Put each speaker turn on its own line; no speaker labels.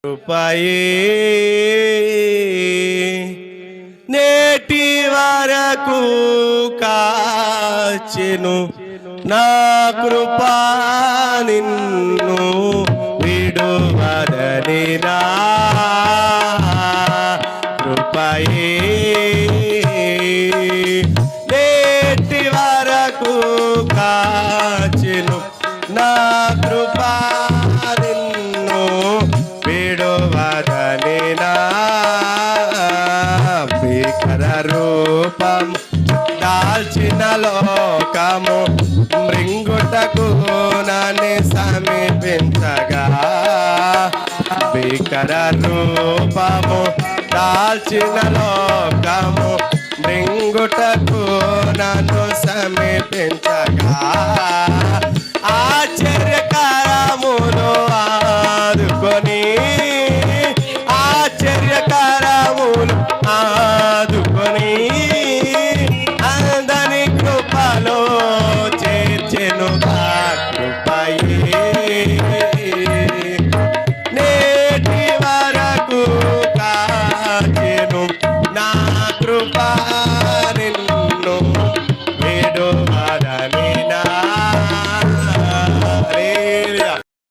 కృపయే నేటి వరకు కాచెను నా కృపా నిన్ను విడువదని నా కృపయే నేటి వరకు కాచెను నా కృపా నిన్ను విడువదని నా భీకర రూపం దాల్చిన లోకము మృంగుటకు నన్ను సమీపించగా భీకర రూపము దాల్చిన లోకము మృంగుటకు నన్ను సమీపించగా ఆశ్చర్యకరములు